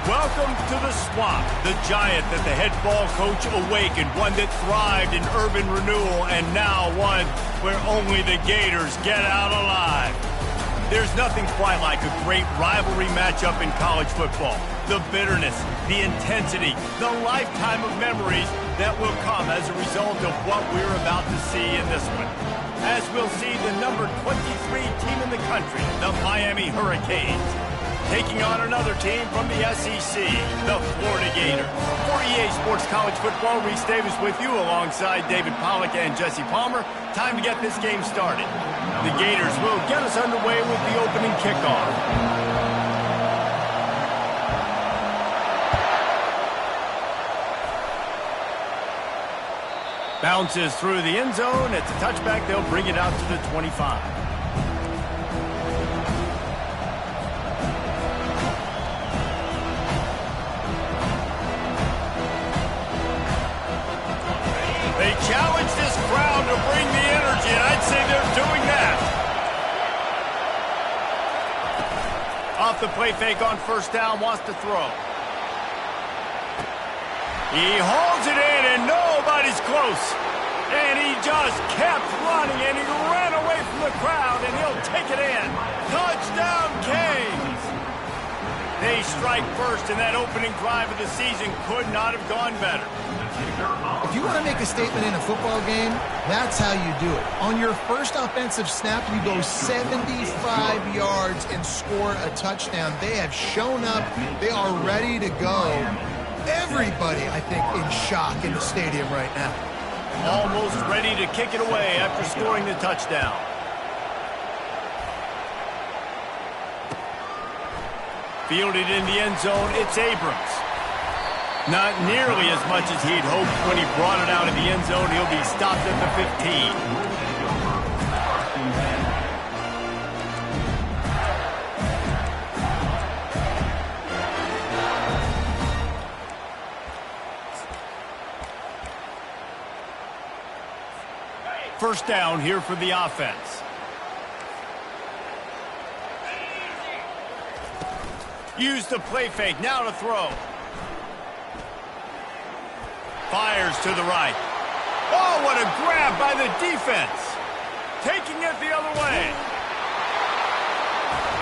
Welcome to the Swamp, the giant that the head ball coach awakened, one that thrived in urban renewal, and now one where only the Gators get out alive. There's nothing quite like a great rivalry matchup in college football. The bitterness, the intensity, the lifetime of memories that will come as a result of what we're about to see in this one. As we'll see the number 23 team in the country, the Miami Hurricanes, taking on another team from the SEC, the Florida Gators. For EA Sports College Football, Reese Davis with you alongside David Pollack and Jesse Palmer. Time to get this game started. The Gators will get us underway with the opening kickoff. Bounces through the end zone. It's a touchback. They'll bring it out to the 25. They challenge this crowd to bring the energy, and I'd say they're doing that. Off the play fake on first down, wants to throw. He holds it in, and nobody's close. And he just kept running, and he ran away from the crowd, and he'll take it in. Touchdown, Canes! They strike first, and that opening drive of the season could not have gone better. If you want to make a statement in a football game, that's how you do it. On your first offensive snap, you go 75 yards and score a touchdown. They have shown up. They are ready to go. Everybody, I think, in shock in the stadium right now. Almost ready to kick it away after scoring the touchdown. Fielded in the end zone, it's Abrams. Not nearly as much as he'd hoped when he brought it out of the end zone. He'll be stopped at the 15. First down here for the offense. Use the play fake, now to throw. Fires to the right. Oh, what a grab by the defense. Taking it the other way.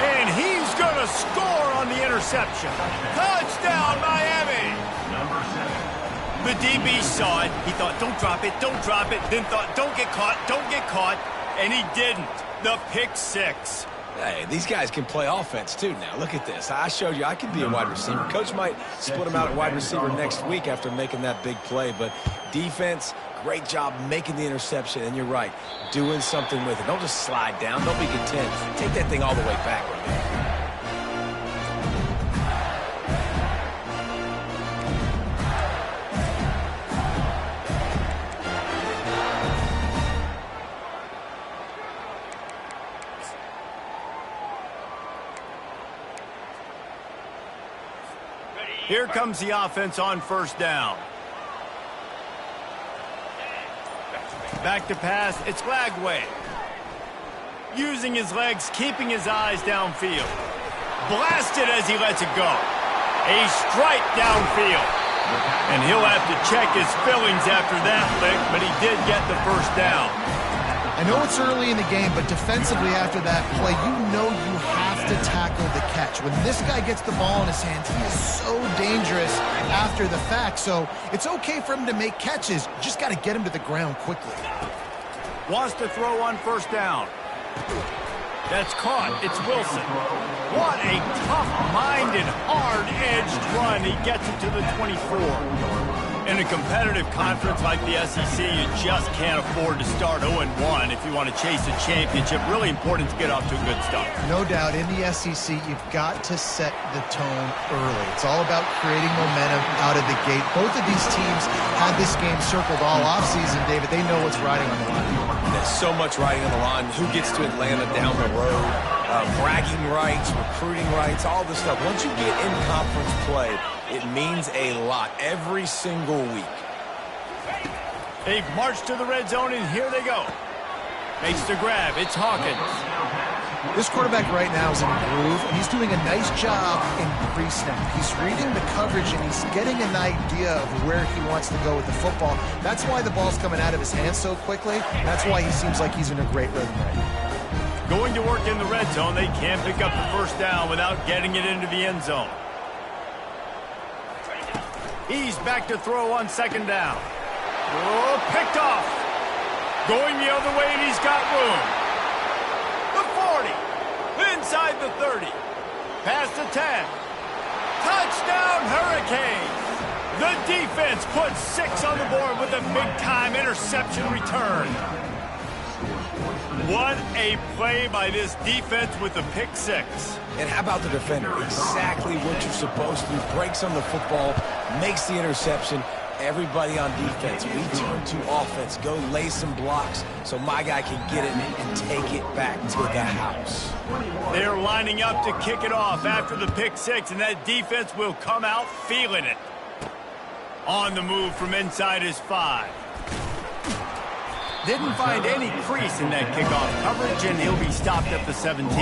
And he's going to score on the interception. Touchdown, Miami. The DB saw it. He thought, don't drop it, don't drop it. Then thought, don't get caught, don't get caught. And he didn't. The pick six. Hey, these guys can play offense, too, now. Look at this. I showed you I could be a wide receiver. Coach might split him out at wide receiver next week after making that big play. But defense, great job making the interception. And you're right, doing something with it. Don't just slide down. Don't be content. Take that thing all the way back. Here comes the offense on first down. Back to pass, it's Lagway. Using his legs, keeping his eyes downfield. Blasted as he lets it go. A strike downfield. And he'll have to check his fillings after that lick, but he did get the first down. I know it's early in the game, but defensively after that play, you know you have to tackle the catch. When this guy gets the ball in his hands, he is so dangerous after the fact. So it's okay for him to make catches. You just got to get him to the ground quickly. Wants to throw on first down. That's caught. It's Wilson. What a tough-minded, hard-edged run. He gets it to the 24. In a competitive conference like the SEC, you just can't afford to start 0-1 if you want to chase a championship. Really important to get off to a good start. No doubt, in the SEC, you've got to set the tone early. It's all about creating momentum out of the gate. Both of these teams had this game circled all offseason, David. They know what's riding on the line. There's so much riding on the line. Who gets to Atlanta down the road? Bragging rights, recruiting rights, all this stuff. Once you get in conference play, it means a lot every single week. They've marched to the red zone, and here they go. Makes the grab. It's Hawkins. This quarterback right now is in a groove, and he's doing a nice job in pre-snap. He's reading the coverage, and he's getting an idea of where he wants to go with the football. That's why the ball's coming out of his hands so quickly. That's why he seems like he's in a great rhythm right now. Going to work in the red zone, they can't pick up the first down without getting it into the end zone. He's back to throw on second down. Oh, picked off. Going the other way, and he's got room. The 40. Inside the 30. Past the 10. Touchdown, Hurricanes. The defense puts 6 on the board with a big-time interception return. What a play by this defense with the pick 6. And how about the defender? Exactly what you're supposed to do. Breaks on the football, makes the interception. Everybody on defense, we turn to offense. Go lay some blocks so my guy can get it and take it back to the house. They're lining up to kick it off after the pick 6, and that defense will come out feeling it. On the move from inside his 5. Didn't find any crease in that kickoff coverage, and he'll be stopped at the 17.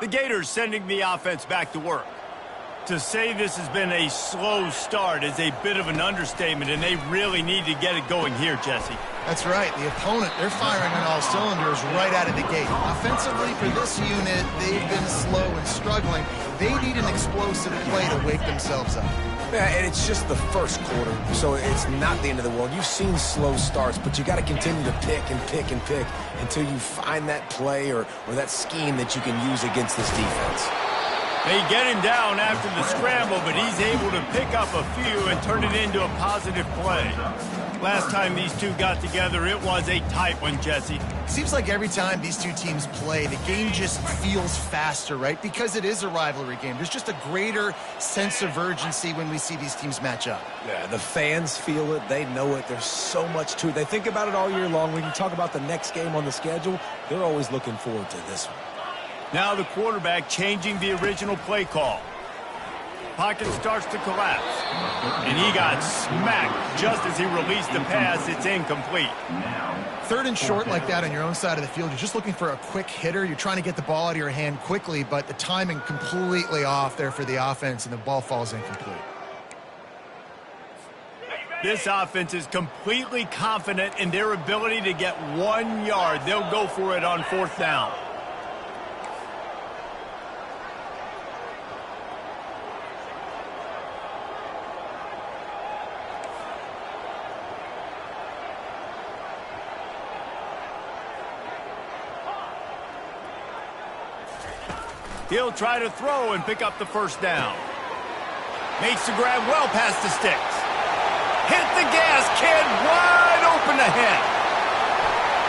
The Gators sending the offense back to work. To say this has been a slow start is a bit of an understatement, and they really need to get it going here, Jesse. That's right. The opponent, they're firing on all cylinders right out of the gate. Offensively, for this unit, they've been slow and struggling. They need an explosive play to wake themselves up. Yeah, and it's just the first quarter, so it's not the end of the world. You've seen slow starts, but you got to continue to pick and pick and pick until you find that play or that scheme that you can use against this defense. They get him down after the scramble, but he's able to pick up a few and turn it into a positive play. Last time these two got together, it was a tight one, Jesse. Seems like every time these two teams play, the game just feels faster, right? Because it is a rivalry game. There's just a greater sense of urgency when we see these teams match up. Yeah, the fans feel it. They know it. There's so much to it. They think about it all year long. When you talk about the next game on the schedule, they're always looking forward to this one. Now the quarterback changing the original play call. Pocket starts to collapse. And he got smacked just as he released the pass. It's incomplete. 3rd and short like that on your own side of the field. You're just looking for a quick hitter. You're trying to get the ball out of your hand quickly, but the timing completely off there for the offense, and the ball falls incomplete. This offense is completely confident in their ability to get 1 yard. They'll go for it on 4th down. He'll try to throw and pick up the first down. Makes the grab well past the sticks. Hit the gas, kid, wide open ahead.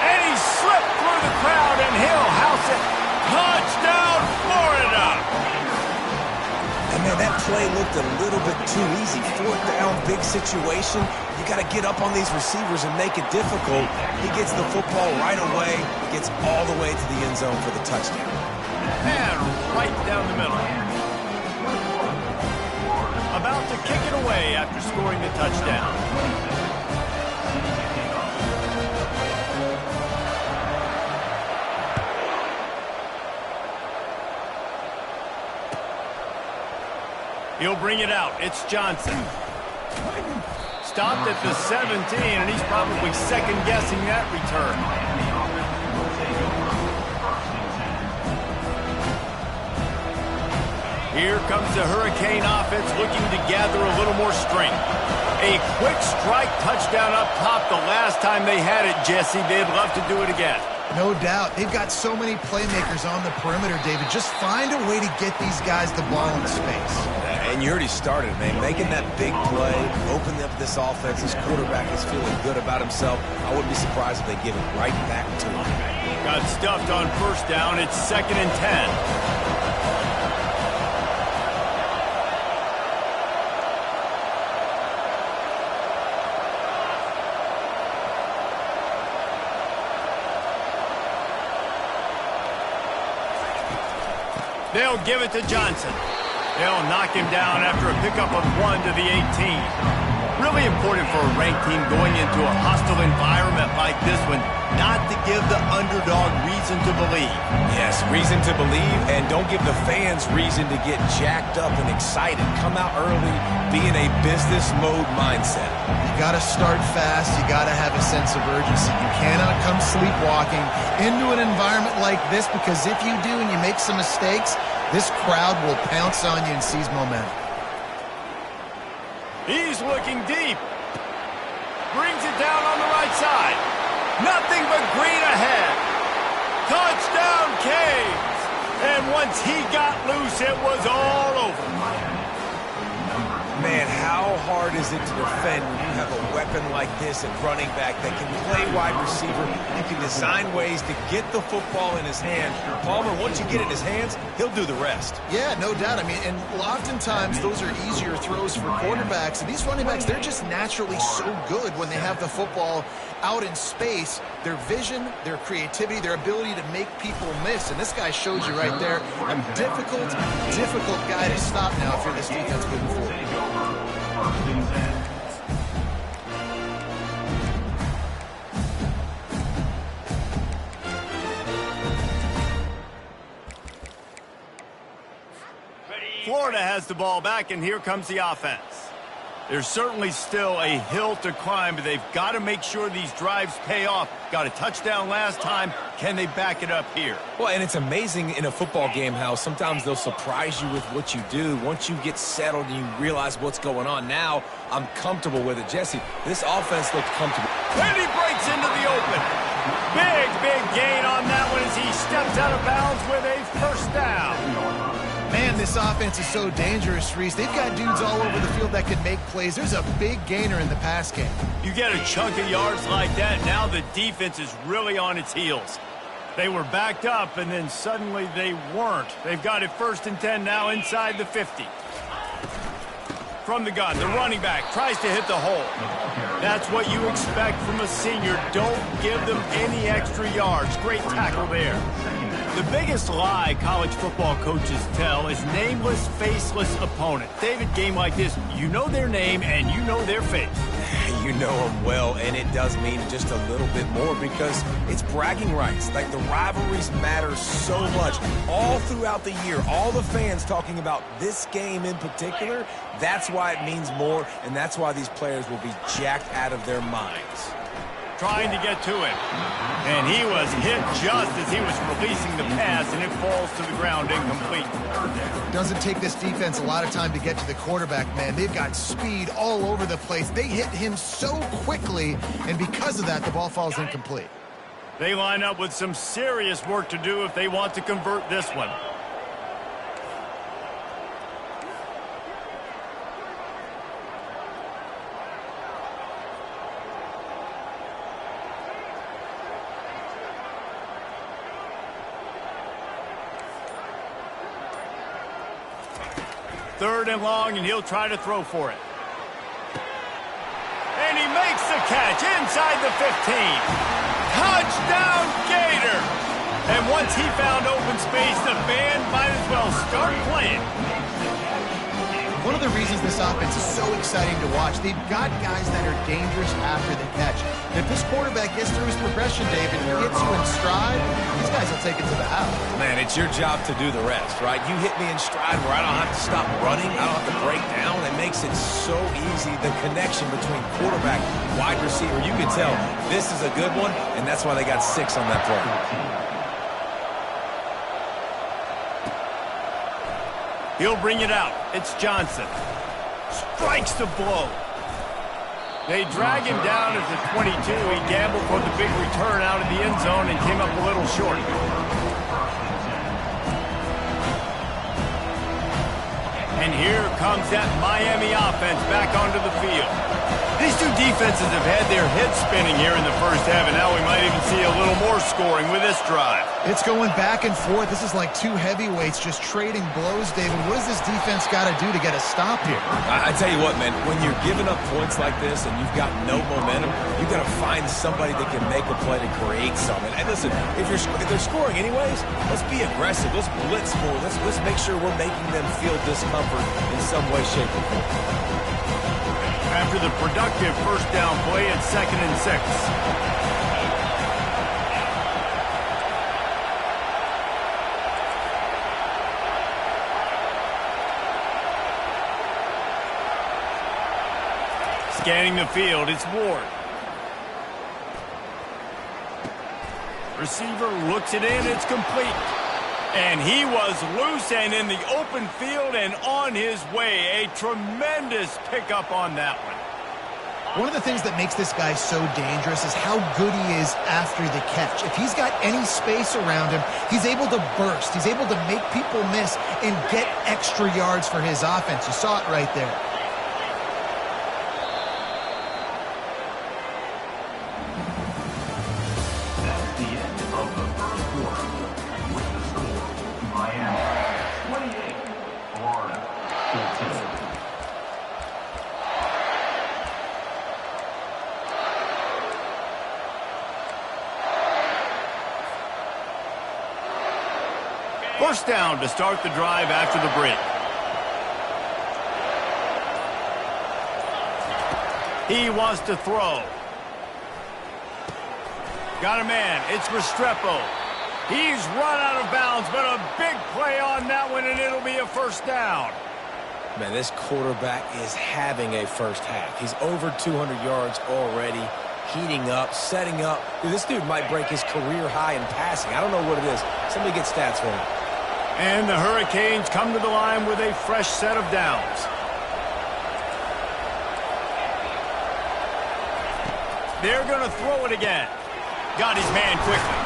And he slipped through the crowd, and he'll house it. Touchdown, Florida! And man, that play looked a little bit too easy. 4th down, big situation. You got to get up on these receivers and make it difficult. He gets the football right away, gets all the way to the end zone for the touchdown. And right down the middle. About to kick it away after scoring the touchdown. He'll bring it out. It's Johnson. Stopped at the 17, and he's probably second-guessing that return. Here comes the Hurricane offense looking to gather a little more strength. A quick strike touchdown up top the last time they had it, Jesse. They'd love to do it again. No doubt. They've got so many playmakers on the perimeter, David. Just find a way to get these guys the ball in space. And you already started, man. Making that big play, opening up this offense. This quarterback is feeling good about himself. I wouldn't be surprised if they give it right back to him. Got stuffed on 1st down. It's 2nd and 10. They'll give it to Johnson. They'll knock him down after a pickup of 1 to the 18. Really important for a ranked team going into a hostile environment like this one, not to give the underdog reason to believe. Yes, reason to believe, and don't give the fans reason to get jacked up and excited. Come out early, be in a business mode mindset. You got to start fast. You got to have a sense of urgency. You cannot come sleepwalking into an environment like this, because if you do and you make some mistakes, this crowd will pounce on you and seize momentum. He's looking deep. Brings it down on the right side. Nothing but green ahead. Touchdown, Canes. And once he got loose, it was all over. Man, how hard is it to defend when you have a weapon like this at running back that can play wide receiver? You can design ways to get the football in his hand. Palmer, once you get it in his hands, he'll do the rest. Yeah, no doubt. I mean, and oftentimes those are easier throws for quarterbacks. And these running backs, they're just naturally so good when they have the football out in space. Their vision, their creativity, their ability to make people miss. And this guy shows you right there, a difficult guy to stop now if you're this defense moving forward. Florida has the ball back, and here comes the offense. There's certainly still a hill to climb, but they've got to make sure these drives pay off. Got a touchdown last time. Can they back it up here? Well, and it's amazing in a football game how sometimes they'll surprise you with what you do. Once you get settled and you realize what's going on, now I'm comfortable with it. Jesse, this offense looked comfortable. And he breaks into the open. Big gain on that one as he steps out of bounds with a first down. Man, this offense is so dangerous, Reese. They've got dudes all over the field that can make plays. There's a big gainer in the pass game. You get a chunk of yards like that, now the defense is really on its heels. They were backed up, and then suddenly they weren't. They've got it 1st and 10 now inside the 50. From the gun, the running back tries to hit the hole. That's what you expect from a senior. Don't give them any extra yards. Great tackle there. The biggest lie college football coaches tell is nameless, faceless opponent. David, game like this, you know their name and you know their face. You know them well, and it does mean just a little bit more because it's bragging rights. Like, the rivalries matter so much all throughout the year. All the fans talking about this game in particular, that's why it means more, and that's why these players will be jacked out of their minds. Trying to get to him. And he was hit just as he was releasing the pass, and it falls to the ground incomplete. Doesn't take this defense a lot of time to get to the quarterback, man. They've got speed all over the place. They hit him so quickly, and because of that, the ball falls incomplete. They line up with some serious work to do if they want to convert this one. Third and long, and he'll try to throw for it. And he makes the catch inside the 15. Touchdown, Gator! And once he found open space, the band might as well start playing. One of the reasons this offense is so exciting to watch, they've got guys that are dangerous after the catch. And if this quarterback gets through his progression, David, he gets you in stride, these guys will take it to the house. Man, it's your job to do the rest, right? You hit me in stride where I don't have to stop running, I don't have to break down. It makes it so easy, the connection between quarterback, wide receiver. You can tell this is a good one, and that's why they got 6 on that play. He'll bring it out. It's Johnson. Strikes the blow. They drag him down at the 22. He gambled for the big return out of the end zone and came up a little short. And here comes that Miami offense back onto the field. These two defenses have had their heads spinning here in the first half, and now we might even see a little more scoring with this drive. It's going back and forth. This is like two heavyweights just trading blows, David. What does this defense got to do to get a stop here? I tell you what, man, when you're giving up points like this and you've got no momentum, you've got to find somebody that can make a play to create something. And listen, if they're scoring anyways, let's be aggressive. Let's blitz more. Let's make sure we're making them feel discomfort in some way, shape, or form. After the productive first down play, it's 2nd and 6. Scanning the field, it's Ward. Receiver looks it in, it's complete. And he was loose and in the open field and on his way. A tremendous pickup on that one. One of the things that makes this guy so dangerous is how good he is after the catch. If he's got any space around him, he's able to burst. He's able to make people miss and get extra yards for his offense. You saw it right there. That's the end of the first quarter. With the score, Miami 28, Florida 14. First down to start the drive after the break. He wants to throw. Got a man. It's Restrepo. He's run out of bounds, but a big play on that one, and it'll be a first down. Man, this quarterback is having a first half. He's over 200 yards already, heating up, setting up. Dude, this dude might break his career high in passing. I don't know what it is. Somebody get stats for him. And the Hurricanes come to the line with a fresh set of downs. They're going to throw it again. Got his man quickly.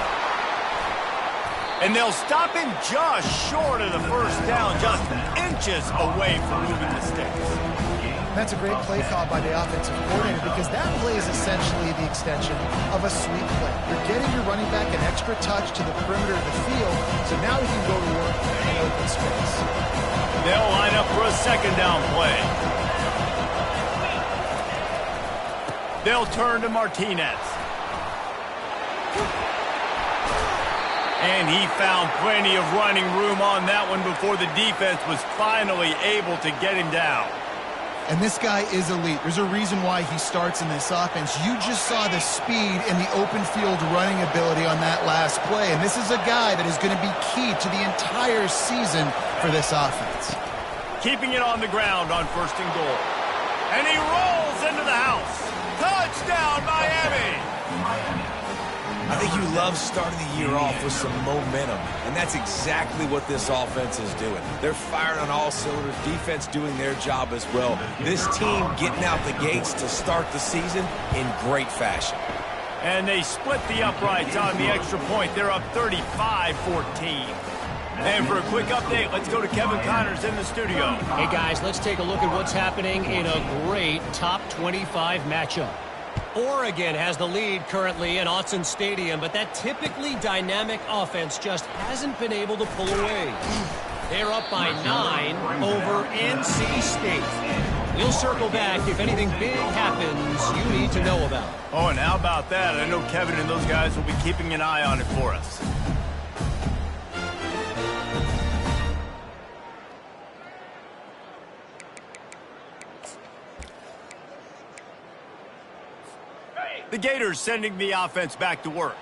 And they'll stop him just short of the first down, just inches away from moving the sticks. That's a great play call by the offensive coordinator because that play is essentially the extension of a sweep play. You're getting your running back an extra touch to the perimeter of the field, so now he can go to work in open space. They'll line up for a second down play. They'll turn to Martinez. And he found plenty of running room on that one before the defense was finally able to get him down. And this guy is elite. There's a reason why he starts in this offense. You just saw the speed and the open field running ability on that last play. And this is a guy that is going to be key to the entire season for this offense. Keeping it on the ground on 1st and goal. And he rolls into the house. Touchdown, Miami! I think you love starting the year off with some momentum, and that's exactly what this offense is doing. They're firing on all cylinders, defense doing their job as well. This team getting out the gates to start the season in great fashion. And they split the uprights on the extra point. They're up 35-14. And for a quick update, let's go to Kevin Connors in the studio. Hey, guys, let's take a look at what's happening in a great top 25 matchup. Oregon has the lead currently in Autzen Stadium, but that typically dynamic offense just hasn't been able to pull away. They're up by 9 over NC State. We'll circle back if anything big happens you need to know about. Oh, and how about that? I know Kevin and those guys will be keeping an eye on it for us. The Gators sending the offense back to work.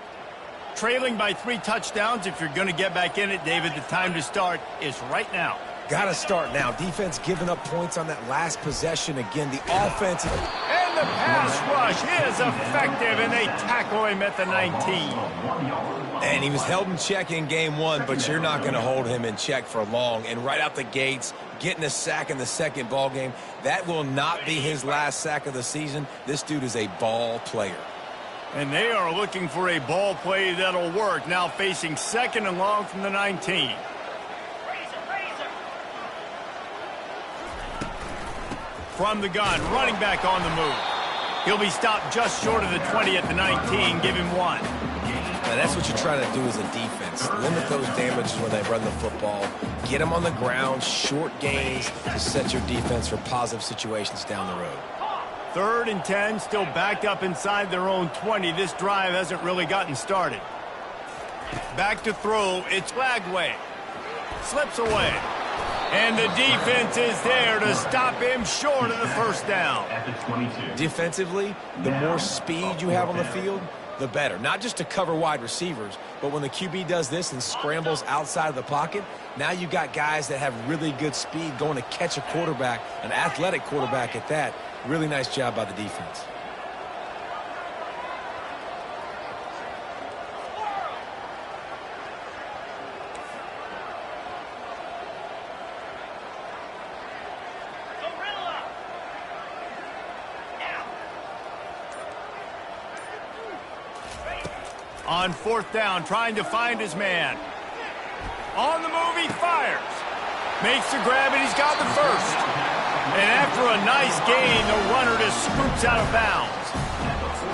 Trailing by 3 touchdowns. If you're going to get back in it, David, the time to start is right now. Got to start now. Defense giving up points on that last possession. Again, the offense. And the pass rush is effective, and they tackle him at the 19. And he was held in check in game 1, but you're not going to hold him in check for long. And right out the gates, getting a sack in the second ball game, that will not be his last sack of the season. This dude is a ball player. And they are looking for a ball play that'll work. Now facing 2nd and long from the 19. From the gun, running back on the move. He'll be stopped just short of the 20 at the 19. Give him 1. Now, that's what you're trying to do as a defense. Limit those damages when they run the football. Get them on the ground, short gains to set your defense for positive situations down the road. 3rd and 10, still backed up inside their own 20. This drive hasn't really gotten started. Back to throw. It's Lagway. Slips away. And the defense is there to stop him short of the first down. Defensively, the more speed you have on the field, the better. Not just to cover wide receivers, but when the QB does this and scrambles outside of the pocket, now you got guys that have really good speed going to catch a quarterback, an athletic quarterback at that. Really nice job by the defense. On 4th down, trying to find his man. On the move, he fires. Makes the grab, and he's got the first. And after a nice gain, the runner just scoops out of bounds.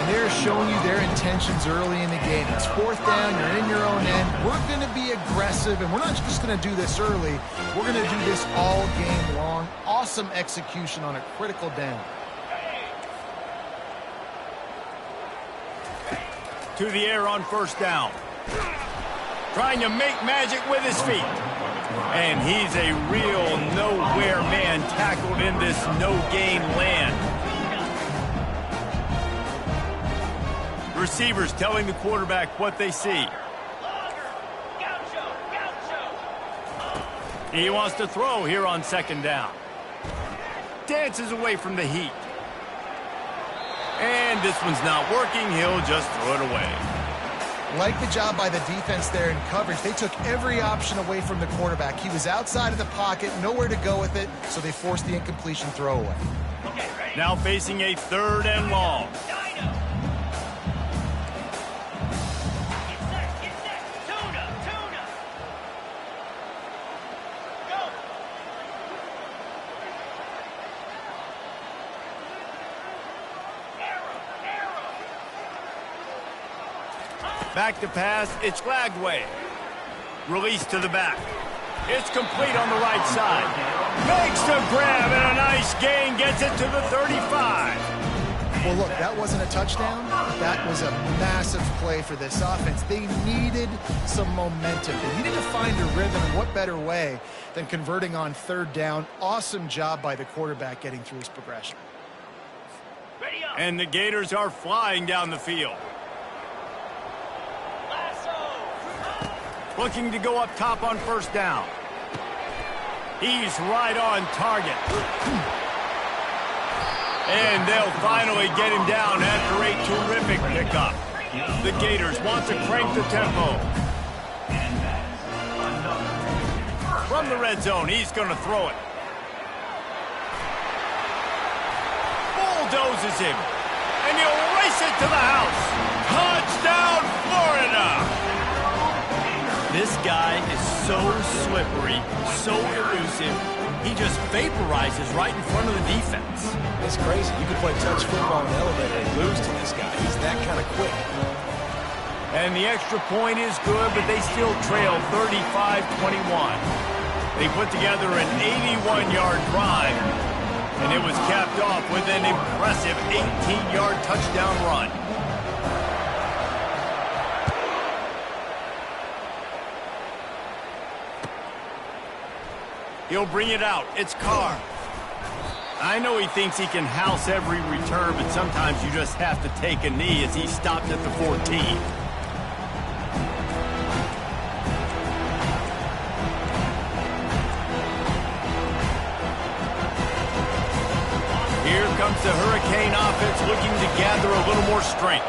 And they're showing you their intentions early in the game. It's 4th down, you're in your own end. We're going to be aggressive, and we're not just going to do this early. We're going to do this all game long. Awesome execution on a critical down. To the air on 1st down. Trying to make magic with his feet. And he's a real nowhere man tackled in this no-gain land. Receivers telling the quarterback what they see. He wants to throw here on 2nd down. Dances away from the heat. And this one's not working. He'll just throw it away. Like the job by the defense there in coverage. They took every option away from the quarterback. He was outside of the pocket, nowhere to go with it, so they forced the incompletion throwaway. Now facing a 3rd and long. Back to pass, it's Lagway. Release to the back. It's complete on the right side. Makes the grab and a nice gain, gets it to the 35. Well, look, that wasn't a touchdown. That was a massive play for this offense. They needed some momentum. They needed to find a rhythm, and what better way than converting on 3rd down. Awesome job by the quarterback getting through his progression. And the Gators are flying down the field. Looking to go up top on 1st down. He's right on target. And they'll finally get him down after a terrific pickup. The Gators want to crank the tempo. From the red zone, he's going to throw it. Bulldozes him. And he'll race it to the house. Touchdown, Florida! This guy is so slippery, so elusive. He just vaporizes right in front of the defense. It's crazy. You can play touch football in the elevator and lose to this guy. He's that kind of quick. And the extra point is good, but they still trail 35-21. They put together an 81-yard drive, and it was capped off with an impressive 18-yard touchdown run. He'll bring it out. It's Carr. I know he thinks he can house every return, but sometimes you just have to take a knee as he stopped at the 14. Here comes the Hurricane offense looking to gather a little more strength.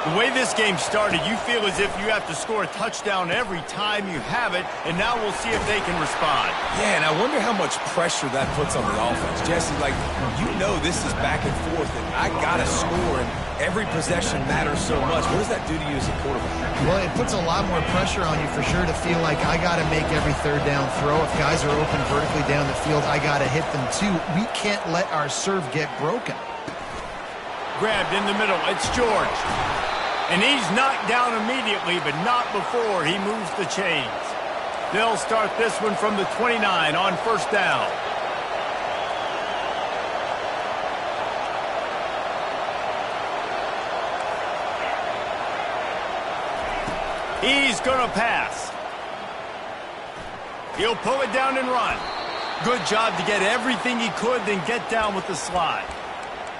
The way this game started, you feel as if you have to score a touchdown every time you have it, and now we'll see if they can respond. Yeah, and I wonder how much pressure that puts on the offense. Jesse, like, you know this is back and forth, and I got to score, and every possession matters so much. What does that do to you as a quarterback? Well, it puts a lot more pressure on you for sure to feel like I got to make every 3rd down throw. If guys are open vertically down the field, I got to hit them too. We can't let our serve get broken. Grabbed in the middle. It's George. And he's knocked down immediately, but not before he moves the chains. They'll start this one from the 29 on first down. He's going to pass. He'll pull it down and run. Good job to get everything he could, then get down with the slide.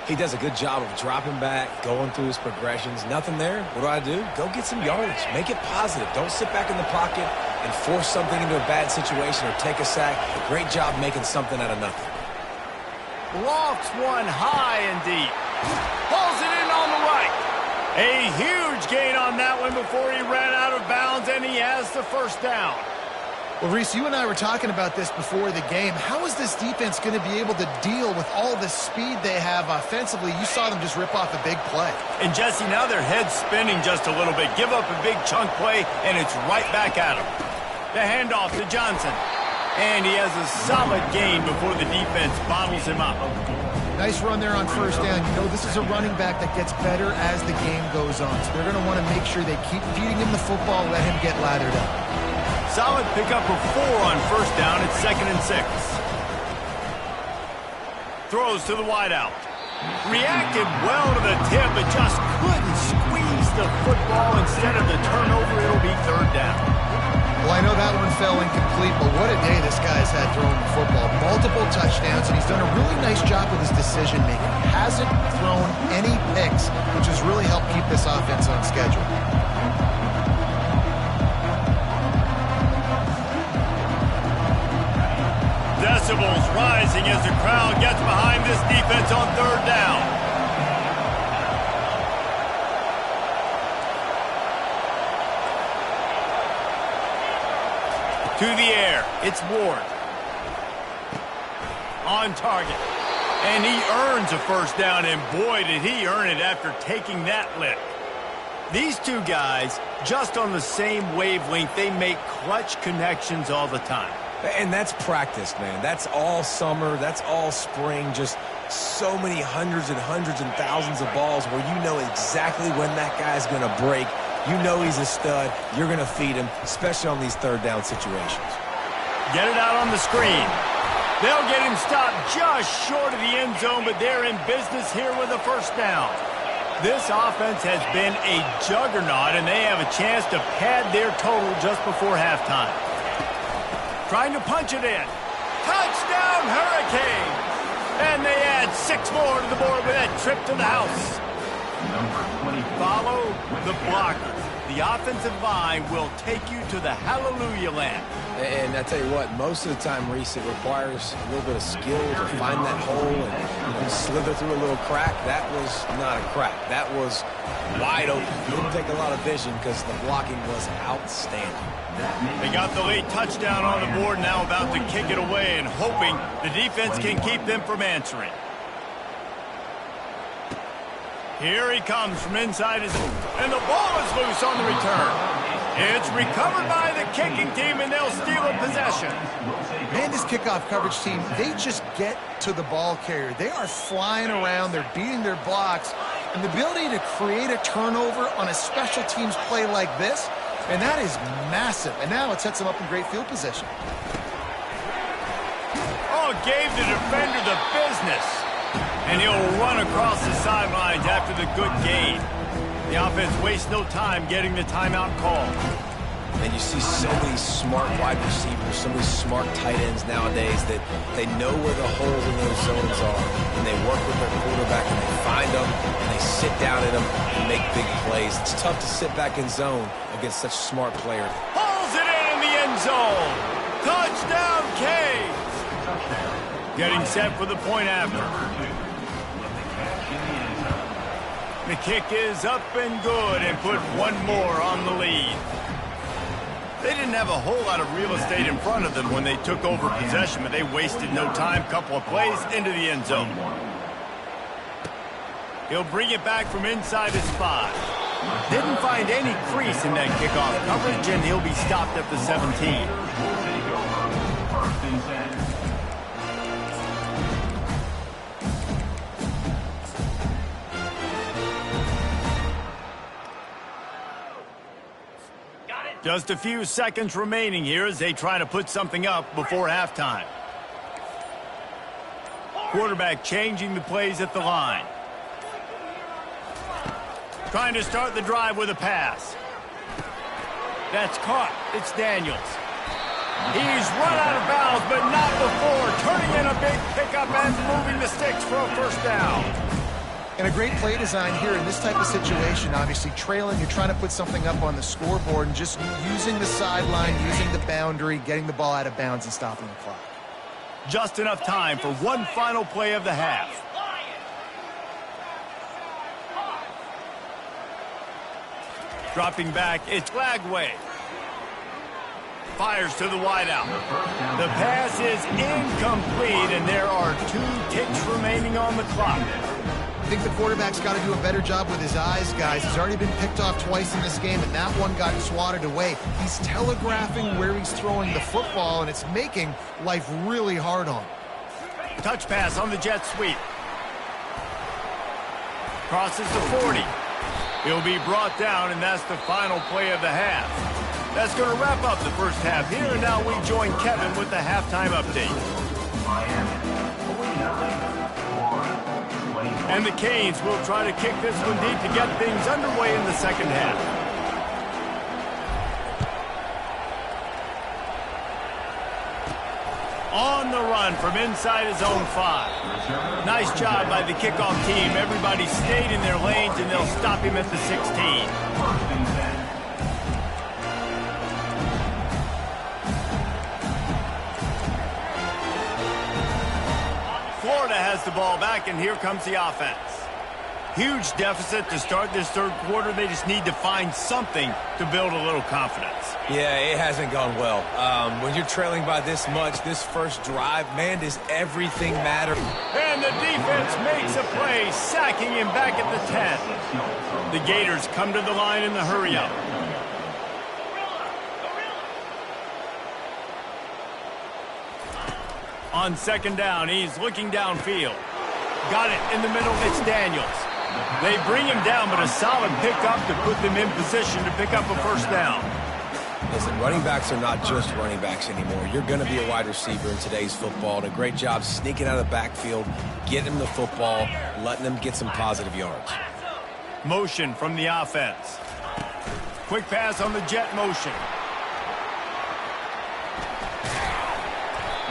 He does a good job of dropping back, going through his progressions. Nothing there. What do? Go get some yardage. Make it positive. Don't sit back in the pocket and force something into a bad situation or take a sack. Great job making something out of nothing. Lofts one high and deep. Pulls it in on the right. A huge gain on that one before he ran out of bounds, and he has the first down. Well, Reese, you and I were talking about this before the game. How is this defense going to be able to deal with all the speed they have offensively? You saw them just rip off a big play. And, Jesse, now their head's spinning just a little bit. Give up a big chunk play, and it's right back at him. The handoff to Johnson. And he has a solid gain before the defense bottles him up. Nice run there on first down. You know, this is a running back that gets better as the game goes on. So they're going to want to make sure they keep feeding him the football, let him get lathered up. Solid pickup of 4 on first down. It's 2nd and 6. Throws to the wideout. Reacted well to the tip, but just couldn't squeeze the football. Instead of the turnover, it'll be 3rd down. Well, I know that one fell incomplete, but what a day this guy's had throwing the football. Multiple touchdowns, and he's done a really nice job with his decision-making. Hasn't thrown any picks, which has really helped keep this offense on schedule. Decibels rising as the crowd gets behind this defense on 3rd down. To the air, it's Ward. On target. And he earns a first down, and boy, did he earn it after taking that lick. These two guys, just on the same wavelength, they make clutch connections all the time. And that's practice, man. That's all summer. That's all spring. Just so many hundreds and thousands of balls where you know exactly when that guy's going to break. You know he's a stud. You're going to feed him, especially on these 3rd down situations. Get it out on the screen. They'll get him stopped just short of the end zone, but they're in business here with a first down. This offense has been a juggernaut, and they have a chance to pad their total just before halftime. Trying to punch it in. Touchdown, Hurricanes! And they add 6 more to the board with that trip to the house. Follow the blockers. The offensive line will take you to the hallelujah land. And I tell you what, most of the time, Reese, it requires a little bit of skill to find that hole and slither through a little crack. That was not a crack. That was wide open. Didn't take a lot of vision because the blocking was outstanding. They got the late touchdown on the board, now about to kick it away and hoping the defense can keep them from answering. Here he comes from inside his... And the ball is loose on the return. It's recovered by the kicking team, and they'll steal a possession. Man, this kickoff coverage team, they just get to the ball carrier. They are flying around. They're beating their blocks. And the ability to create a turnover on a special teams play like this, and that is massive. And now it sets them up in great field position. Oh, gave the defender the business. And he'll run across the sidelines after the good gain. The offense wastes no time getting the timeout call. And you see so many smart wide receivers, so many smart tight ends nowadays that they know where the holes in those zones are. And they work with their quarterback and they find them and they sit down in them and make big plays. It's tough to sit back in zone against such a smart player. Pulls it in the end zone. Touchdown, Canes. Getting set for the point after. The kick is up and good and put 1 more on the lead. They didn't have a whole lot of real estate in front of them when they took over possession, but they wasted no time. Couple of plays into the end zone. He'll bring it back from inside his 5. Didn't find any crease in that kickoff coverage, and he'll be stopped at the 17. Just a few seconds remaining here as they try to put something up before halftime. Quarterback changing the plays at the line. Trying to start the drive with a pass. That's caught. It's Daniels. He's run out of bounds, but not before. Turning in a big pickup and moving the sticks for a first down. And a great play design here in this type of situation. Obviously, trailing, you're trying to put something up on the scoreboard and just using the sideline, using the boundary, getting the ball out of bounds and stopping the clock. Just enough time for one final play of the half. Dropping back, it's Lagway. Fires to the wideout. The pass is incomplete, and there are 2 ticks remaining on the clock. I think the quarterback's got to do a better job with his eyes, guys. He's already been picked off twice in this game, and that one got swatted away. He's telegraphing where he's throwing the football, and it's making life really hard on him. Touch pass on the jet sweep. Crosses the 40. He'll be brought down, and that's the final play of the half. That's going to wrap up the first half here, and now we join Kevin with the halftime update. And the Canes will try to kick this one deep to get things underway in the second half. On the run from inside his own 5. Nice job by the kickoff team. Everybody stayed in their lanes, and they'll stop him at the 16. Florida has the ball back, and here comes the offense. Huge deficit to start this third quarter. They just need to find something to build a little confidence. Yeah, it hasn't gone well. When you're trailing by this much, this first drive, man, does everything matter. And the defense makes a play, sacking him back at the 10. The Gators come to the line in the hurry-up. On second down, he's looking downfield. Got it in the middle, it's Daniels. They bring him down, but a solid pickup to put them in position to pick up a first down. Listen, running backs are not just running backs anymore. You're going to be a wide receiver in today's football. And a great job sneaking out of the backfield, getting him the football, letting them get some positive yards. Motion from the offense. Quick pass on the jet motion.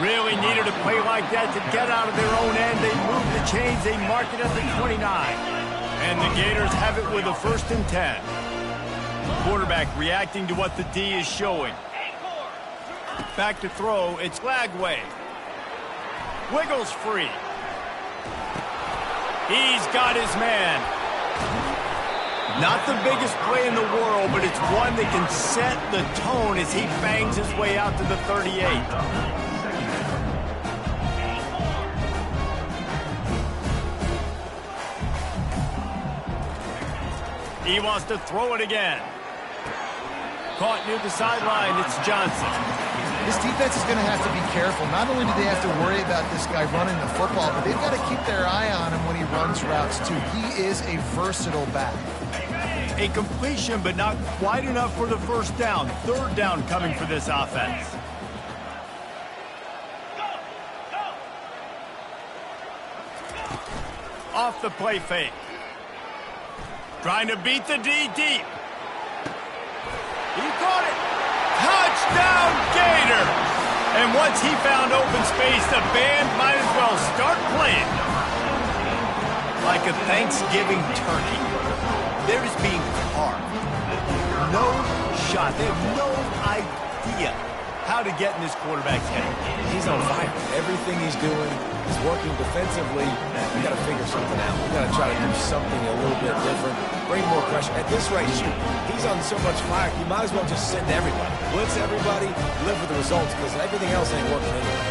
Really needed a play like that to get out of their own end. They move the chains. They mark it at the 29. And the Gators have it with a 1st and 10. Quarterback reacting to what the D is showing. Back to throw. It's Lagway. Wiggles free. He's got his man. Not the biggest play in the world, but it's one that can set the tone as he bangs his way out to the 38. He wants to throw it again. Caught near the sideline, it's Johnson. This defense is going to have to be careful. Not only do they have to worry about this guy running the football, but they've got to keep their eye on him when he runs routes, too. He is a versatile back. A completion, but not quite enough for the first down. Third down coming for this offense. Off the play fake. Trying to beat the D deep. He caught it. Touchdown, Gator. And once he found open space, the band might as well start playing. Like a Thanksgiving turkey. They're just being carved. No shot. They have no idea how to get in this quarterback's head. He's on fire. Everything he's doing is working defensively. We got to figure something out. We got to try to do something a little bit different. Bring more pressure. At this rate, shoot, he's on so much fire, you might as well just send everybody. Blitz everybody, live with the results, because everything else ain't working anyway.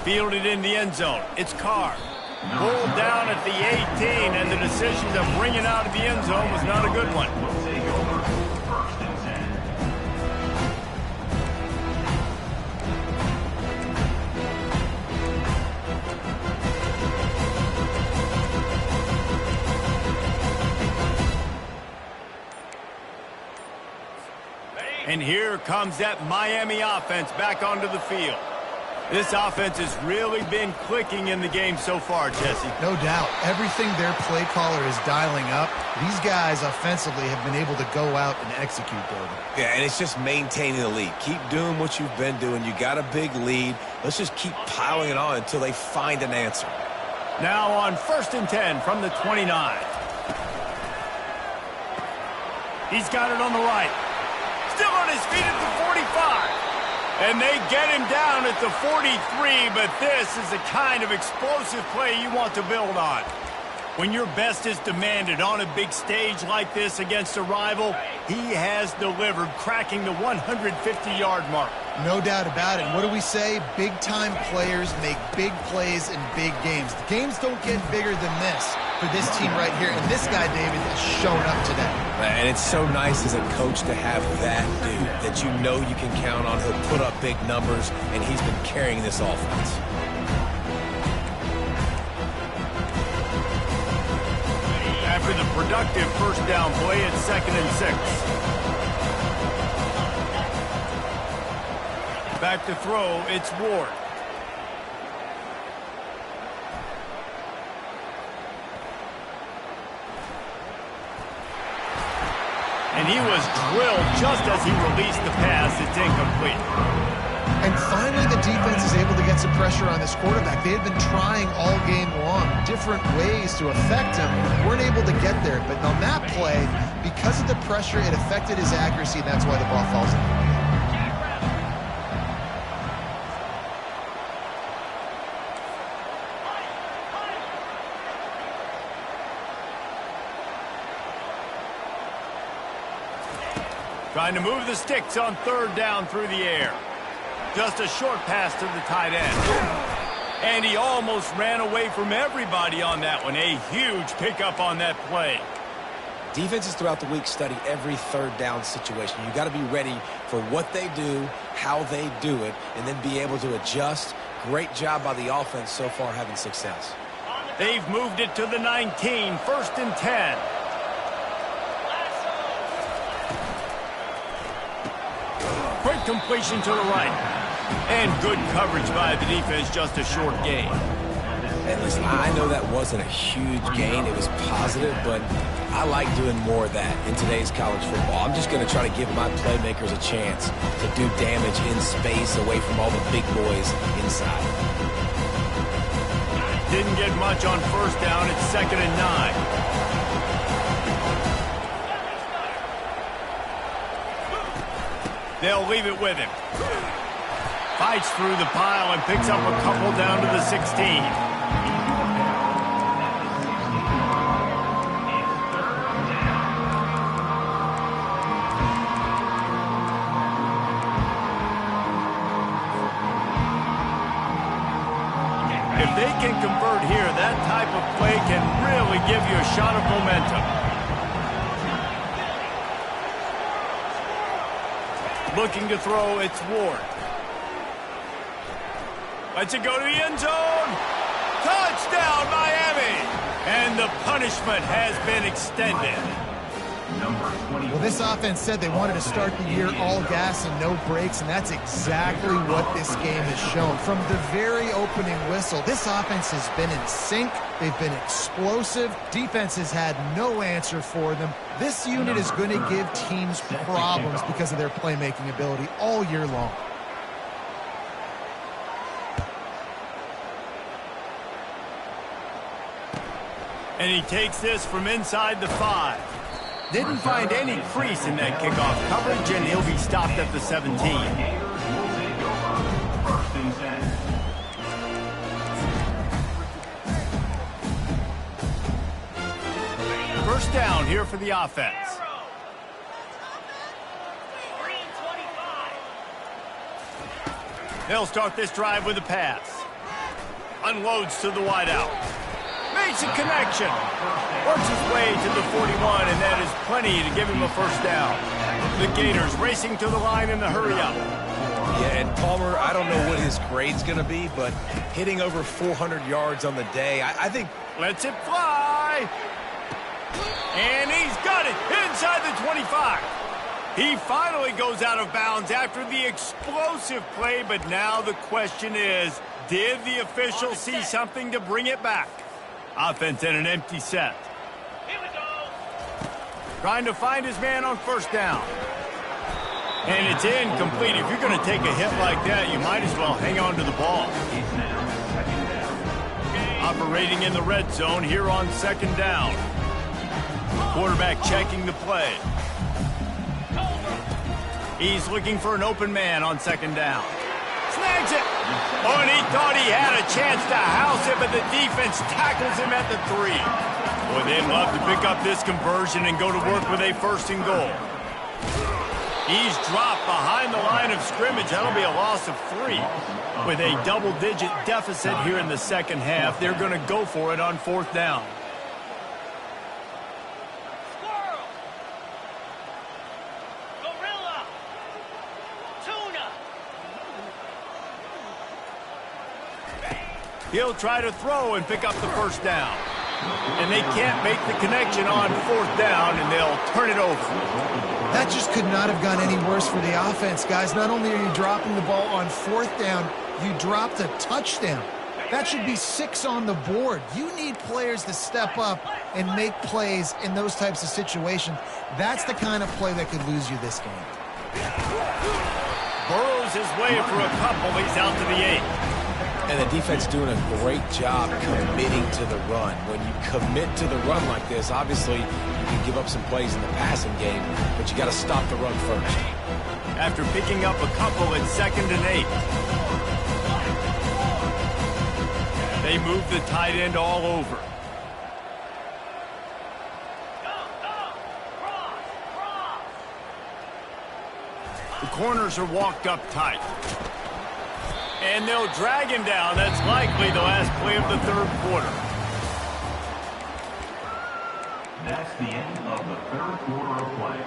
Fielded in the end zone. It's Carr. Pulled down at the 18, and the decision to bring it out of the end zone was not a good one. And here comes that Miami offense back onto the field. This offense has really been clicking in the game so far, Jesse. No doubt. Everything their play caller is dialing up, these guys offensively have been able to go out and execute, David. Yeah, and it's just maintaining the lead. Keep doing what you've been doing. You got a big lead. Let's just keep piling it on until they find an answer. Now on 1st and 10 from the 29. He's got it on the right. Still on his feet at the 45. And they get him down at the 43, but this is the kind of explosive play you want to build on. When your best is demanded on a big stage like this against a rival, he has delivered, cracking the 150-yard mark. No doubt about it. What do we say? Big-time players make big plays in big games. The games don't get bigger than this for this team right here, and this guy, David, has shown up today. And it's so nice as a coach to have that dude that you know you can count on. He'll put up big numbers, and he's been carrying this offense. After the productive first down play, it's 2nd and 6. Back to throw, it's Ward. And he was drilled just as he released the pass. It's incomplete. And finally, the defense is able to get some pressure on this quarterback. They had been trying all game long, different ways to affect him. Weren't able to get there. But on that play, because of the pressure, it affected his accuracy, and that's why the ball falls in. Trying to move the sticks on 3rd down through the air. Just a short pass to the tight end. And he almost ran away from everybody on that one. A huge pickup on that play. Defenses throughout the week study every 3rd down situation. You got to be ready for what they do, how they do it, and then be able to adjust. Great job by the offense so far having success. They've moved it to the 19, 1st and 10. Quick completion to the right. And good coverage by the defense, just a short gain. And listen, I know that wasn't a huge gain. It was positive, but I like doing more of that in today's college football. I'm just going to try to give my playmakers a chance to do damage in space away from all the big boys inside. Didn't get much on 1st down. It's 2nd and 9. They'll leave it with him. Fights through the pile and picks up a couple down to the 16. If they can convert here, that type of play can really give you a shot of momentum. Looking to throw, it's Ward. Lets it go to the end zone. Touchdown, Miami! And the punishment has been extended. Well, this offense said they wanted to start the year all gas and no brakes, and that's exactly what this game has shown. From the very opening whistle, this offense has been in sync. They've been explosive. Defense has had no answer for them. This unit is going to give teams problems because of their playmaking ability all year long. And he takes this from inside the 5. Didn't find any crease in that kickoff coverage, and he'll be stopped at the 17. First down here for the offense. They'll start this drive with a pass. Unloads to the wideout. Makes a connection. Works his way to the 41, and that is plenty to give him a first down. The Gators racing to the line in the hurry-up. Yeah, and Palmer, I don't know what his grade's going to be, but hitting over 400 yards on the day, I think... Lets it fly. And he's got it inside the 25. He finally goes out of bounds after the explosive play, but now the question is, did the official see something to bring it back? Offense in an empty set. Here we go. Trying to find his man on first down. And it's incomplete. If you're going to take a hit like that, you might as well hang on to the ball. Operating in the red zone here on second down. Quarterback checking the play. He's looking for an open man on second down. Snags it. Oh, and he thought he had a chance to house it, but the defense tackles him at the 3. Boy, they'd love to pick up this conversion and go to work with a first and goal. He's dropped behind the line of scrimmage. That'll be a loss of 3. With a double-digit deficit here in the second half, they're going to go for it on fourth down. Squirrel. Gorilla. Tuna. He'll try to throw and pick up the first down. And they can't make the connection on fourth down, and they'll turn it over. That just could not have gone any worse for the offense, guys. Not only are you dropping the ball on fourth down, you dropped a touchdown. That should be 6 on the board. You need players to step up and make plays in those types of situations. That's the kind of play that could lose you this game. Burrows his way for a couple. He's out to the 8. And the defense doing a great job committing to the run. When you commit to the run like this, obviously you can give up some plays in the passing game, but you got to stop the run first. After picking up a couple at second and 8. They move the tight end all over. The corners are walked up tight. And they'll drag him down. That's likely the last play of the third quarter. That's the end of the third quarter of play.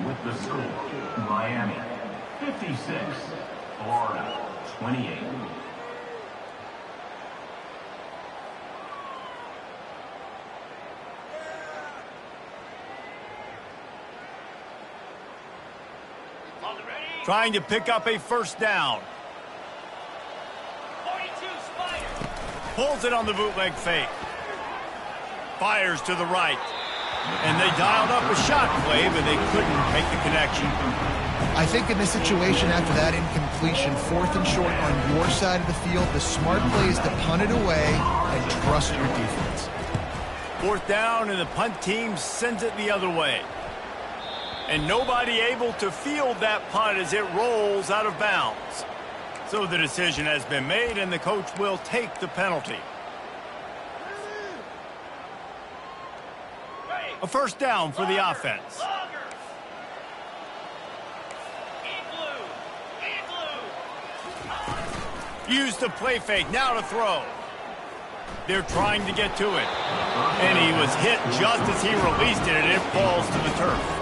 With the score, Miami 56, Florida 28. Trying to pick up a first down. Pulls it on the bootleg fake. Fires to the right. And they dialed up a shot play, but they couldn't make the connection. I think in this situation, after that incompletion, fourth and short on your side of the field, the smart play is to punt it away and trust your defense. Fourth down, and the punt team sends it the other way. And nobody able to field that punt as it rolls out of bounds. So the decision has been made, and the coach will take the penalty. A first down for the offense. Use the play fake, now to throw. They're trying to get to it. And he was hit just as he released it, and it falls to the turf.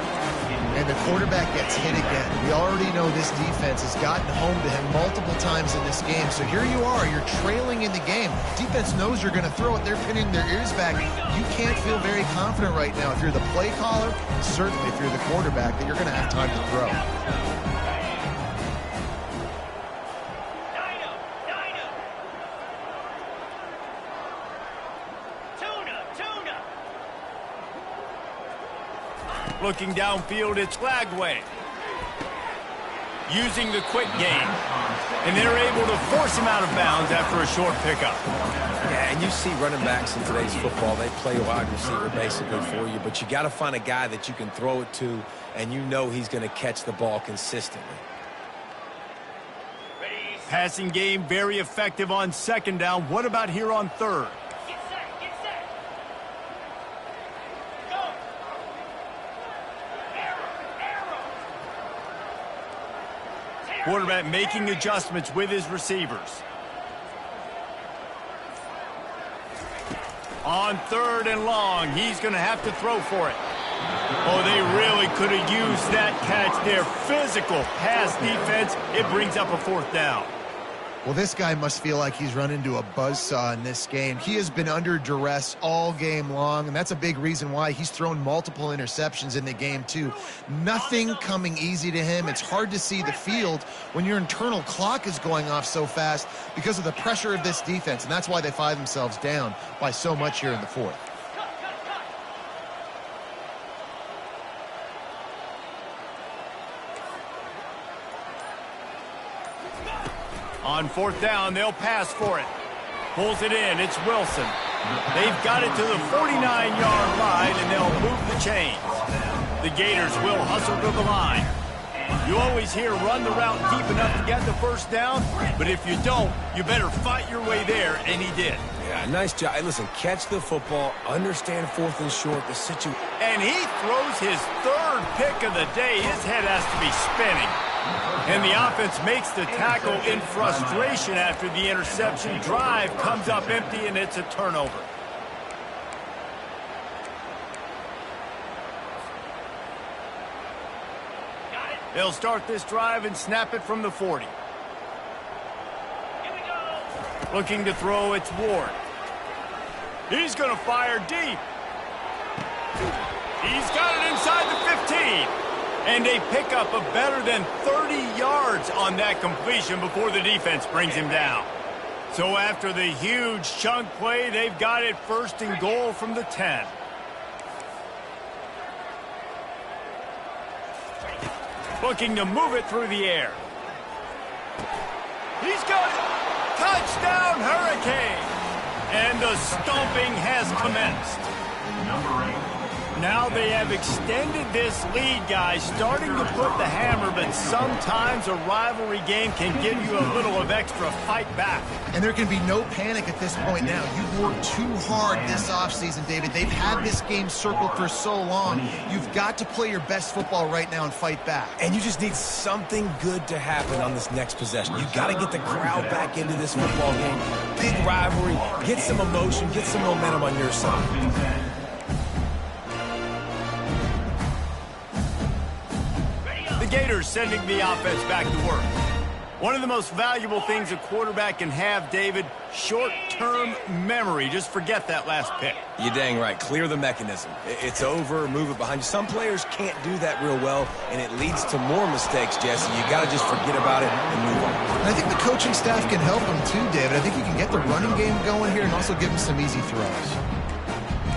And the quarterback gets hit again. We already know this defense has gotten home to him multiple times in this game. So here you are, you're trailing in the game. Defense knows you're going to throw it. They're pinning their ears back. You can't feel very confident right now if you're the play caller, and certainly if you're the quarterback, that you're going to have time to throw. Looking downfield, it's Lagway. Using the quick game. And they're able to force him out of bounds after a short pickup. Yeah, and you see running backs in today's football, they play wide receiver basically for you, but you got to find a guy that you can throw it to, and you know he's going to catch the ball consistently. Passing game very effective on second down. What about here on third? Quarterback making adjustments with his receivers. On third and long, he's going to have to throw for it. Oh, they really could have used that catch there. Physical pass defense. It brings up a fourth down. Well, this guy must feel like he's run into a buzzsaw in this game. He has been under duress all game long, and that's a big reason why he's thrown multiple interceptions in the game, too. Nothing coming easy to him. It's hard to see the field when your internal clock is going off so fast because of the pressure of this defense, and that's why they find themselves down by so much here in the fourth. On fourth down, they'll pass for it. Pulls it in. It's Wilson. They've got it to the 49-yard line, and they'll move the chains. The Gators will hustle to the line. You always hear run the route deep enough to get the first down, but if you don't, you better fight your way there, and he did. Yeah, nice job. Hey, listen, catch the football, understand fourth and short, the situation. And he throws his third pick of the day. His head has to be spinning. And the offense makes the tackle in frustration after the interception. Drive comes up empty, and it's a turnover. They'll start this drive and snap it from the 40. Here we go. Looking to throw, it's Ward. He's going to fire deep. He's got it inside the 15. And they pick up a better than 30 yards on that completion before the defense brings him down. So after the huge chunk play, they've got it first and goal from the 10. Looking to move it through the air. He's got it. Touchdown, Hurricane. And the stomping has commenced. Number 8. Now they have extended this lead, guys, starting to put the hammer, but sometimes a rivalry game can give you a little of extra fight back. And there can be no panic at this point now. You've worked too hard this offseason, David. They've had this game circled for so long. You've got to play your best football right now and fight back. And you just need something good to happen on this next possession. You got to get the crowd back into this football game. Big rivalry. Get some emotion. Get some momentum on your side. The Gators sending the offense back to work. One of the most valuable things a quarterback can have, David, short-term memory. Just forget that last pick. You're dang right. Clear the mechanism. It's over. Move it behind you. Some players can't do that real well, and it leads to more mistakes, Jesse. You got to just forget about it and move on. And I think the coaching staff can help them too, David. I think you can get the running game going here and also give them some easy throws.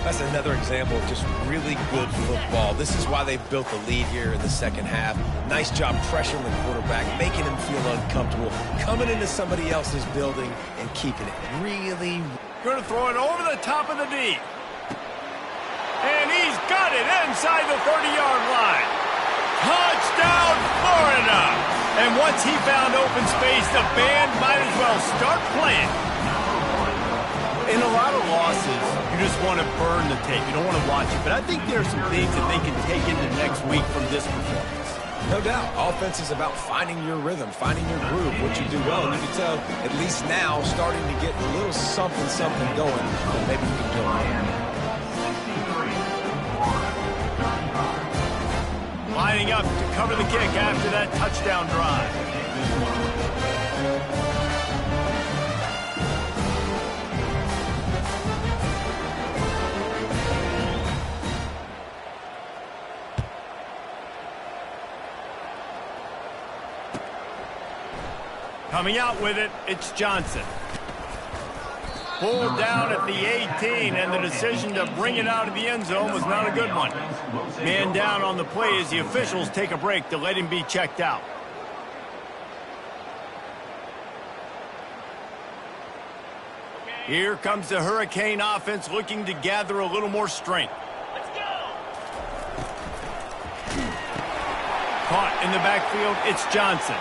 That's another example of just really good football. This is why they've built the lead here in the second half. Nice job pressuring the quarterback, making him feel uncomfortable, coming into somebody else's building and keeping it really. Going to throw it over the top of the D. And he's got it inside the 30-yard line. Touchdown, Florida! And once he found open space, the band might as well start playing. In a lot of losses, you just want to burn the tape. You don't want to watch it. But I think there are some things that they can take into next week from this performance. No doubt. Offense is about finding your rhythm, finding your groove, what you do well. And you can tell, at least now, starting to get a little something going that maybe you can build on. Lining up to cover the kick after that touchdown drive. Coming out with it, it's Johnson. Pulled down at the 18, and the decision to bring it out of the end zone was not a good one. Man down on the play as the officials take a break to let him be checked out. Here comes the Hurricane offense looking to gather a little more strength. Let's go. Caught in the backfield, it's Johnson.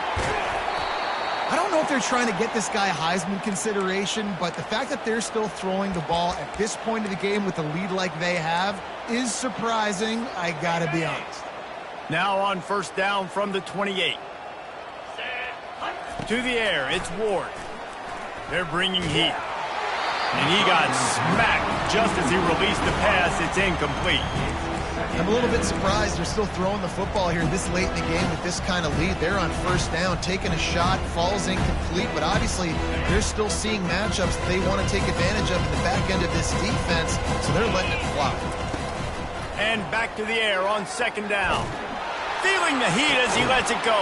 I don't know if they're trying to get this guy Heisman consideration, but the fact that they're still throwing the ball at this point of the game with a lead like they have is surprising, I gotta be honest. Now on first down from the 28. To the air, it's Ward. They're bringing heat. And he got smacked just as he released the pass. It's incomplete. I'm a little bit surprised they're still throwing the football here this late in the game with this kind of lead. They're on first down, taking a shot, falls incomplete, but obviously they're still seeing matchups that they want to take advantage of in the back end of this defense, so they're letting it fly. And back to the air on second down. Feeling the heat as he lets it go.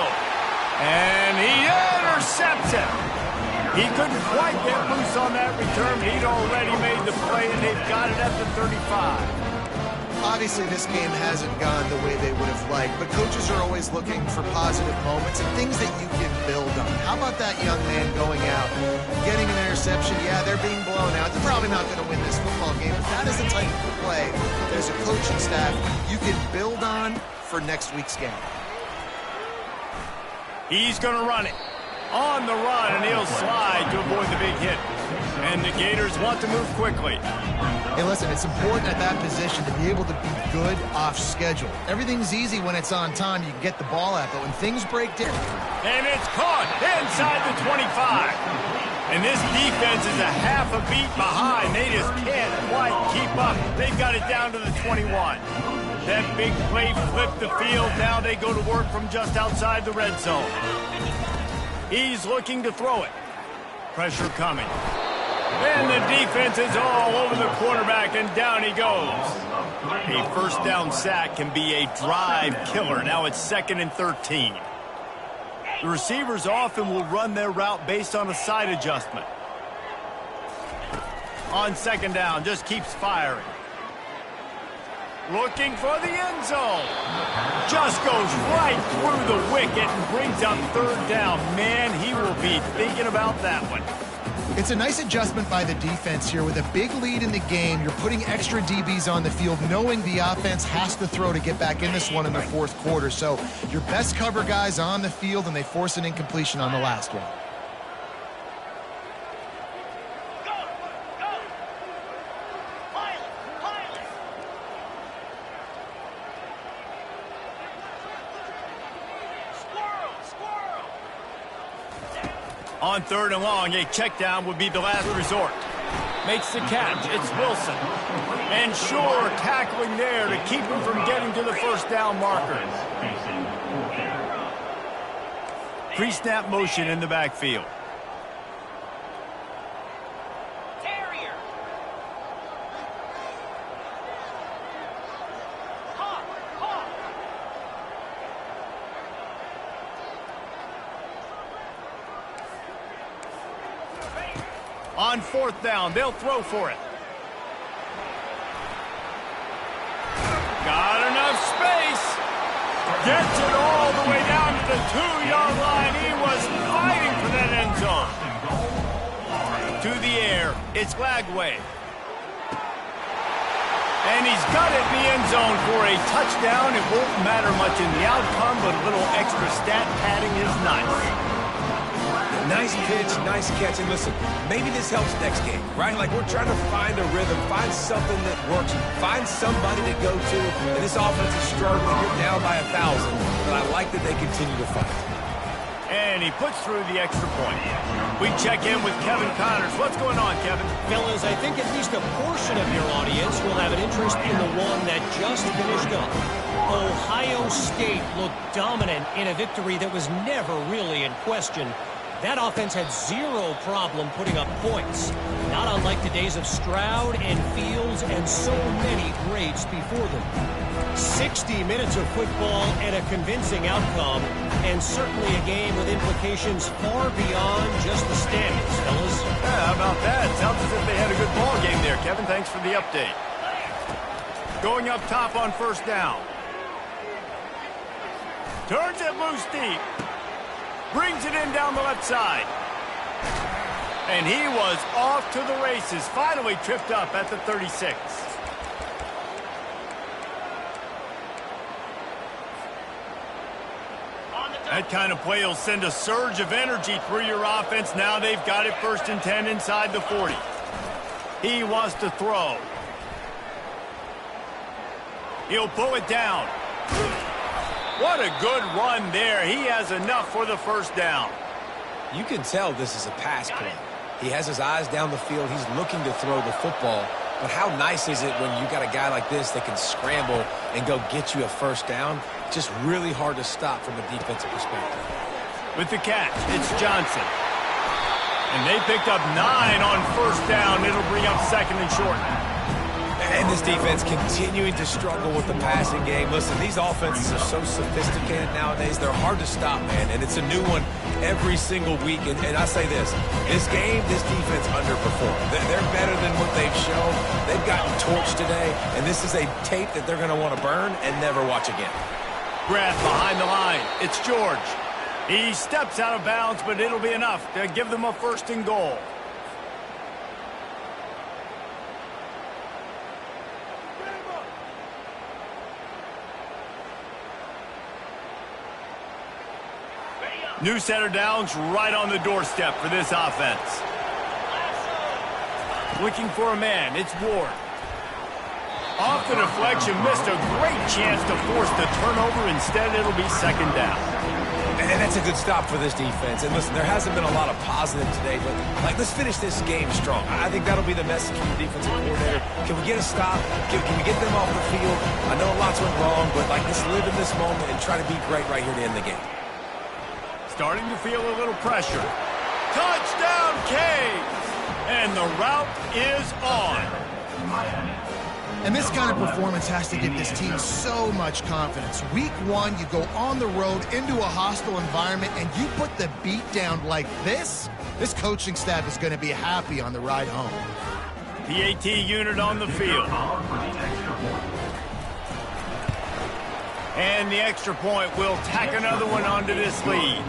And he intercepts it. He couldn't quite get loose on that return. He'd already made the play, and they've got it at the 35. Obviously, this game hasn't gone the way they would have liked, but coaches are always looking for positive moments and things that you can build on. How about that young man going out, getting an interception? Yeah, they're being blown out. They're probably not going to win this football game, but that is the type of play that as a coaching staff you can build on for next week's game. He's going to run it. On the run, and he'll slide to avoid the big hit. And the Gators want to move quickly. Hey, listen, it's important at that position to be able to be good off schedule. Everything's easy when it's on time. You can get the ball out, but when things break down. And it's caught inside the 25. And this defense is a half a beat behind. They just can't quite keep up. They've got it down to the 21. That big play flipped the field. Now they go to work from just outside the red zone. He's looking to throw it. Pressure coming. And the defense is all over the quarterback, and down he goes. A first down sack can be a drive killer. Now it's 2nd and 13. The receivers often will run their route based on a side adjustment. On second down, just keeps firing. Looking for the end zone. Just goes right through the wicket and brings up third down. Man, he will be thinking about that one. It's a nice adjustment by the defense here. With a big lead in the game, you're putting extra DBs on the field, knowing the offense has to throw to get back in this one in the fourth quarter. So your best cover guys on the field, and they force an incompletion on the last one. On third and long, a check down would be the last resort. Makes the catch. It's Wilson. And sure, tackling there to keep him from getting to the first down marker. Pre-snap motion in the backfield. On fourth down, they'll throw for it. Got enough space. Gets it all the way down to the 2-yard line. He was fighting for that end zone. To the air, it's Lagway. And he's got it in the end zone for a touchdown. It won't matter much in the outcome, but a little extra stat padding is nice. Nice pitch, nice catch. And listen, maybe this helps next game, right? Like, we're trying to find a rhythm, find something that works, find somebody to go to. And this offense is struggling. You're down by 1,000, but I like that they continue to fight. And he puts through the extra point. We check in with Kevin Connors. What's going on, Kevin? Fellas, I think at least a portion of your audience will have an interest in the one that just finished up. Ohio State looked dominant in a victory that was never really in question. That offense had zero problem putting up points. Not unlike the days of Stroud and Fields and so many greats before them. 60 minutes of football and a convincing outcome, and certainly a game with implications far beyond just the standings, fellas. Yeah, how about that? Sounds as if they had a good ball game there, Kevin. Thanks for the update. Going up top on first down. Turns it loose deep. Brings it in down the left side. And he was off to the races. Finally tripped up at the 36. That kind of play will send a surge of energy through your offense. Now they've got it 1st and 10 inside the 40. He wants to throw. He'll pull it down. What a good run there. He has enough for the first down. You can tell this is a pass play. He has his eyes down the field. He's looking to throw the football. But how nice is it when you got a guy like this that can scramble and go get you a first down? Just really hard to stop from a defensive perspective. With the catch, it's Johnson. And they picked up 9 on first down. It'll bring up second and short. And this defense continuing to struggle with the passing game. Listen, these offenses are so sophisticated nowadays. They're hard to stop, man. And it's a new one every single week. And I say this game, this defense underperformed. They're better than what they've shown. They've gotten torched today. And this is a tape that they're going to want to burn and never watch again. Grab behind the line. It's George. He steps out of bounds, but it'll be enough to give them a first and goal. New center downs right on the doorstep for this offense. Looking for a man, it's Ward. Off the deflection, missed a great chance to force the turnover. Instead, it'll be second down. And that's a good stop for this defense. And listen, there hasn't been a lot of positive today, but let's finish this game strong. I think that'll be the message from the defensive coordinator. Can we get a stop? Can we get them off the field? I know lots went wrong, but let's live in this moment and try to be great right here to end the game. Starting to feel a little pressure. Touchdown, Canes! And the route is on. And this kind of performance has to give this team so much confidence. Week 1, you go on the road into a hostile environment, and you put the beat down like this coaching staff is going to be happy on the ride home. PAT unit on the field. And the extra point will tack another one onto this lead.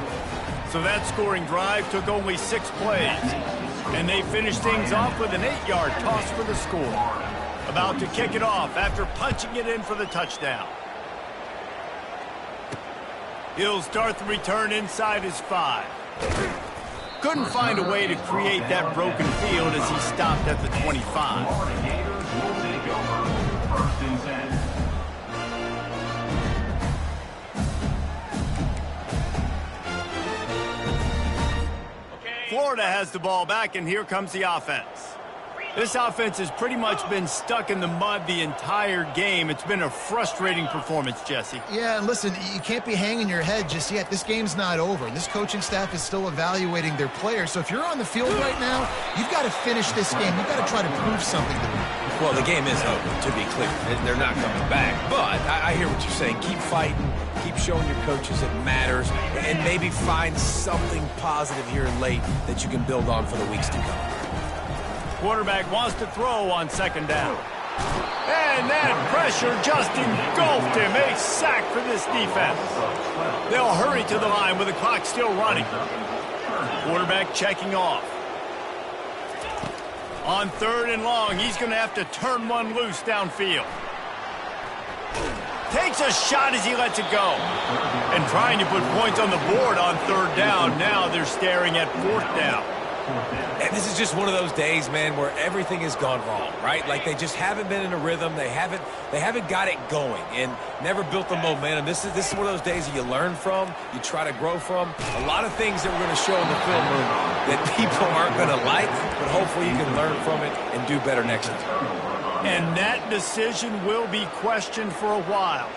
So that scoring drive took only 6 plays. And they finished things off with an 8-yard toss for the score. About to kick it off after punching it in for the touchdown. He'll start the return inside his 5. Couldn't find a way to create that broken field as he stopped at the 25. Florida has the ball back, and here comes the offense. This offense has pretty much been stuck in the mud the entire game. It's been a frustrating performance, Jesse. Yeah, and listen, you can't be hanging your head just yet. This game's not over. This coaching staff is still evaluating their players. So if you're on the field right now, you've got to finish this game. You've got to try to prove something to them. Well, the game is over, to be clear. They're not coming back. But I hear what you're saying. Keep fighting. Keep showing your coaches it matters. And maybe find something positive here late that you can build on for the weeks to come. Quarterback wants to throw on second down. And that pressure just engulfed him. A sack for this defense. They'll hurry to the line with the clock still running. Quarterback checking off. On 3rd and long, he's going to have to turn one loose downfield. Takes a shot as he lets it go. And trying to put points on the board on 3rd down. Now they're staring at 4th down. And this is just one of those days, man, where everything has gone wrong, right? Like they just haven't been in a rhythm. They haven't got it going and never built the momentum. This is one of those days that you learn from, you try to grow from. A lot of things that we're going to show in the film room that people aren't going to like, but hopefully you can learn from it and do better next time. And that decision will be questioned for a while.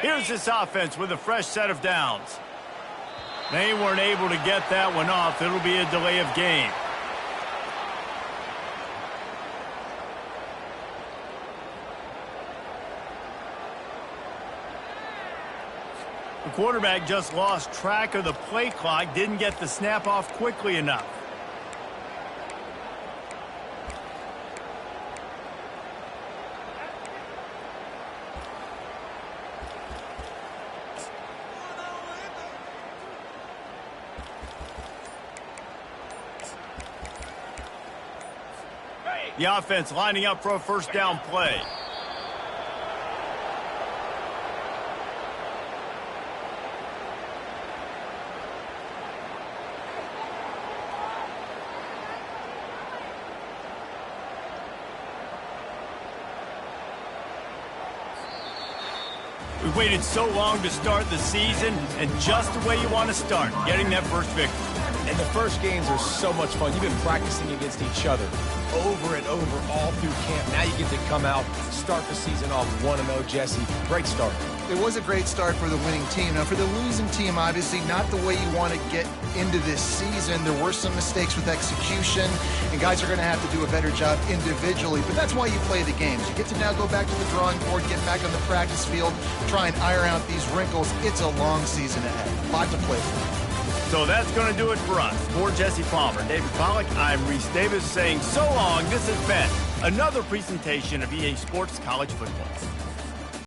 Here's this offense with a fresh set of downs. They weren't able to get that one off. It'll be a delay of game. The quarterback just lost track of the play clock, didn't get the snap off quickly enough. The offense lining up for a first down play. We waited so long to start the season, and just the way you want to start, getting that first victory. And the first games are so much fun. You've been practicing against each other over and over all through camp. Now you get to come out, start the season off 1-0, Jesse. Great start. It was a great start for the winning team. Now, for the losing team, obviously not the way you want to get into this season. There were some mistakes with execution, and guys are going to have to do a better job individually. But that's why you play the games. You get to now go back to the drawing board, get back on the practice field, try and iron out these wrinkles. It's a long season ahead. A lot to play for. So that's going to do it for us. For Jesse Palmer, David Pollack, I'm Reese Davis saying so long. This has been another presentation of EA Sports College Football.